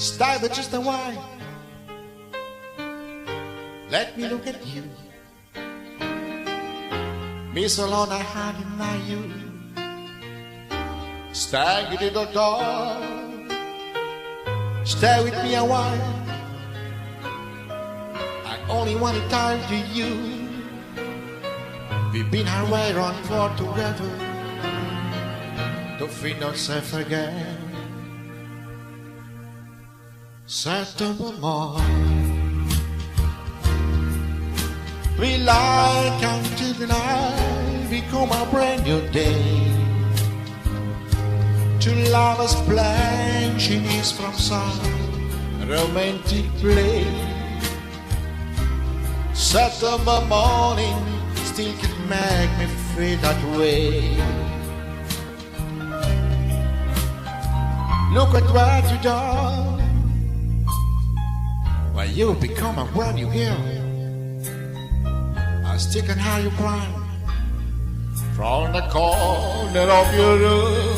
Stay with just a while. Let me look at you. Me so long I had in my youth. Stay with the door. Stay with me a while. I only want to tell to you. We've been our way on for together. Don't feel not safe again. September morning, we like until the night become a brand new day. Two lovers planching is from some romantic play. September morning still can make me feel that way. Look at what you done. Well, you become a brand new girl. I stick on how you climb from the corner of your room.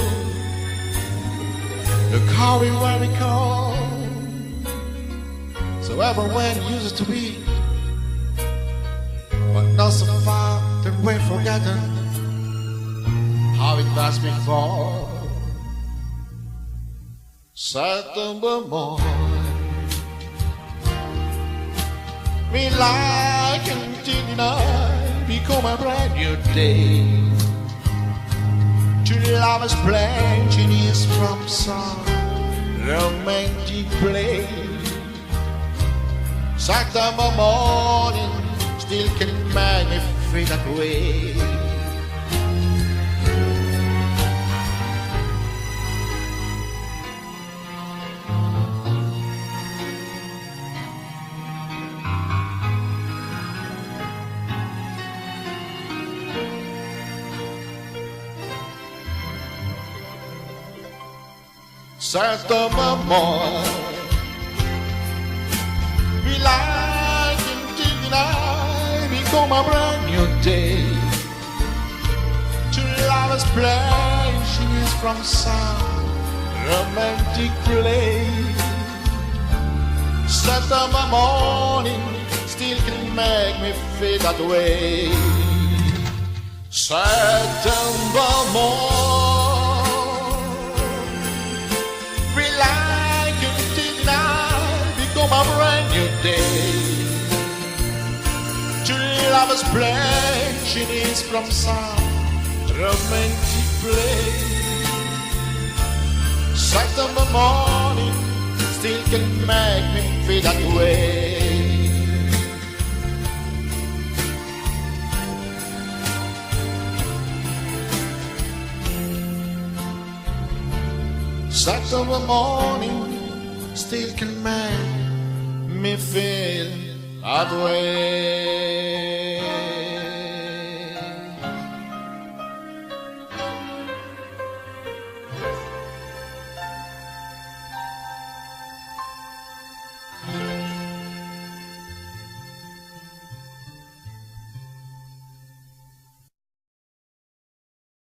Look how we where we come. So everyone used to be, but not so far that we're forgotten how it was before. September morning, we like until the night become a brand new day. Two lovers pledging is from some romantic play. September morning still can make me feel that way. September morning, we like until the night become a brand new day. Two lovers pledging is from some romantic play. September morning still can make me feel that way. September morning, a brand new day. Two lovers pledging is from some romantic play. September morning still can make me feel that way. September morning still can make me feel that way.